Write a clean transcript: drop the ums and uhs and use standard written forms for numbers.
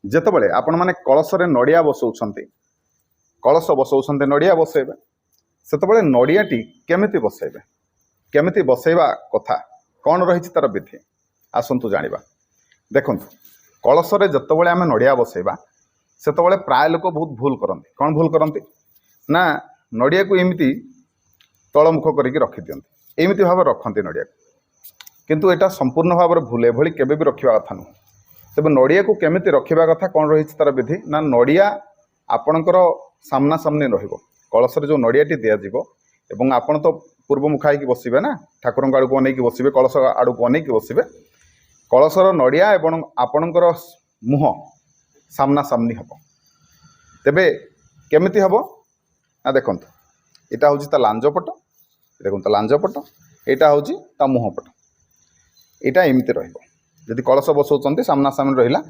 ଯେତେବେଳେ ଆପଣମାନେ କଳସରେ ନଡ଼ିଆ ବସାଉଛନ୍ତି, କଳସ ବସାଉଛନ୍ତି, ନଡ଼ିଆ ବସାଇବେ, ସେତେବେଳେ ନଡ଼ିଆଟି କେମିତି ବସାଇବେ, କେମିତି ବସାଇବା କଥା, କ'ଣ ରହିଛି ତା'ର ବିଧି, ଆସନ୍ତୁ ଜାଣିବା। ଦେଖନ୍ତୁ, କଳସରେ ଯେତେବେଳେ ଆମେ ନଡ଼ିଆ ବସାଇବା ସେତେବେଳେ ପ୍ରାୟ ଲୋକ ବହୁତ ଭୁଲ କରନ୍ତି। କ'ଣ ଭୁଲ କରନ୍ତି ନା ନଡ଼ିଆକୁ ଏମିତି ତଳମୁଖ କରିକି ରଖିଦିଅନ୍ତି, ଏମିତି ଭାବରେ ରଖନ୍ତି ନଡ଼ିଆକୁ। କିନ୍ତୁ ଏଇଟା ସମ୍ପୂର୍ଣ୍ଣ ଭାବରେ ଭୁଲ, ଏଭଳି କେବେ ବି ରଖିବା କଥା ନୁହେଁ। ତେବେ ନଡ଼ିଆକୁ କେମିତି ରଖିବା କଥା, କ'ଣ ରହିଛି ତା'ର ବିଧି ନା ନଡ଼ିଆ ଆପଣଙ୍କର ସାମ୍ନା ସାମ୍ନି ରହିବ। କଳସରେ ଯେଉଁ ନଡ଼ିଆଟି ଦିଆଯିବ ଏବଂ ଆପଣ ତ ପୂର୍ବମୁଖା ହେଇକି ବସିବେ ନା, ଠାକୁରଙ୍କ ଆଡ଼କୁ ଅନେଇକି ବସିବେ, କଳସ ଆଡ଼କୁ ଅନେଇକି ବସିବେ। କଳସର ନଡ଼ିଆ ଏବଂ ଆପଣଙ୍କର ମୁହଁ ସାମ୍ନା ସାମ୍ନି ହେବ। ତେବେ କେମିତି ହେବ ନା ଦେଖନ୍ତୁ, ଏଇଟା ହେଉଛି ତା ଲାଞ୍ଜ ପଟ, ଦେଖନ୍ତୁ ତା ଲାଞ୍ଜ ପଟ, ଏଇଟା ହେଉଛି ତା ମୁହଁ ପଟ, ଏଇଟା ଏମିତି ରହିବ। ଯଦି କଳସ ବସାଉଛନ୍ତି ସାମ୍ନା ସାମ୍ନି ରହିଲା,